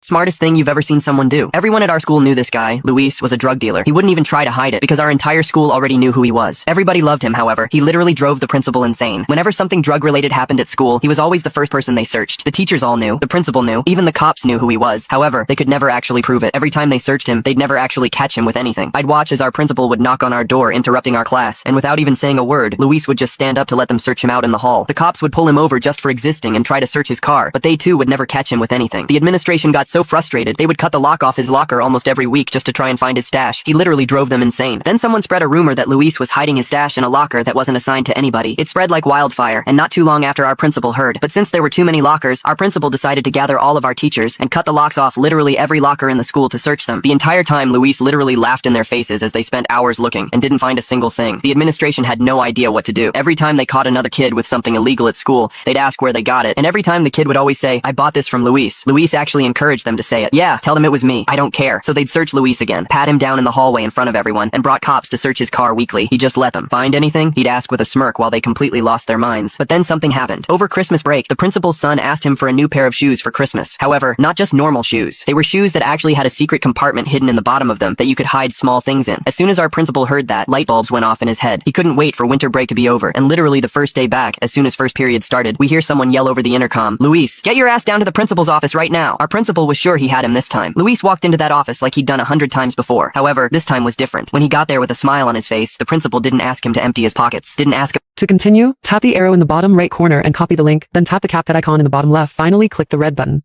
Smartest thing you've ever seen someone do. Everyone at our school knew this guy. Luis was a drug dealer. He wouldn't even try to hide it because our entire school already knew who he was. Everybody loved him, however. He literally drove the principal insane. Whenever something drug-related happened at school, he was always the first person they searched. The teachers all knew. The principal knew. Even the cops knew who he was. However, they could never actually prove it. Every time they searched him, they'd never actually catch him with anything. I'd watch as our principal would knock on our door, interrupting our class, and without even saying a word, Luis would just stand up to let them search him out in the hall. The cops would pull him over just for existing and try to search his car, but they too would never catch him with anything. The administration got so frustrated, they would cut the lock off his locker almost every week just to try and find his stash. He literally drove them insane. Then someone spread a rumor that Luis was hiding his stash in a locker that wasn't assigned to anybody. It spread like wildfire, and not too long after our principal heard. But since there were too many lockers, our principal decided to gather all of our teachers and cut the locks off literally every locker in the school to search them. The entire time, Luis literally laughed in their faces as they spent hours looking and didn't find a single thing. The administration had no idea what to do. Every time they caught another kid with something illegal at school, they'd ask where they got it, and every time the kid would always say, "I bought this from Luis." Luis actually encouraged them to say it. "Yeah, tell them it was me. I don't care." So they'd search Luis again, pat him down in the hallway in front of everyone, and brought cops to search his car weekly. He just let them. "Find anything?" he'd ask with a smirk while they completely lost their minds. But then something happened. Over Christmas break, the principal's son asked him for a new pair of shoes for Christmas. However, not just normal shoes. They were shoes that actually had a secret compartment hidden in the bottom of them that you could hide small things in. As soon as our principal heard that, light bulbs went off in his head. He couldn't wait for winter break to be over, and literally the first day back, as soon as first period started, we hear someone yell over the intercom, "Luis, get your ass down to the principal's office right now." Our principal was sure he had him this time. Luis walked into that office like he'd done 100 times before. However, this time was different. When he got there with a smile on his face, the principal didn't ask him to empty his pockets. Didn't ask him To continue, tap the arrow in the bottom right corner and copy the link, then tap the CapCut icon in the bottom left. Finally, click the red button.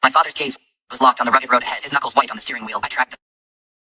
My father's gaze was locked on the rugged road ahead, his knuckles white on the steering wheel. I tracked them.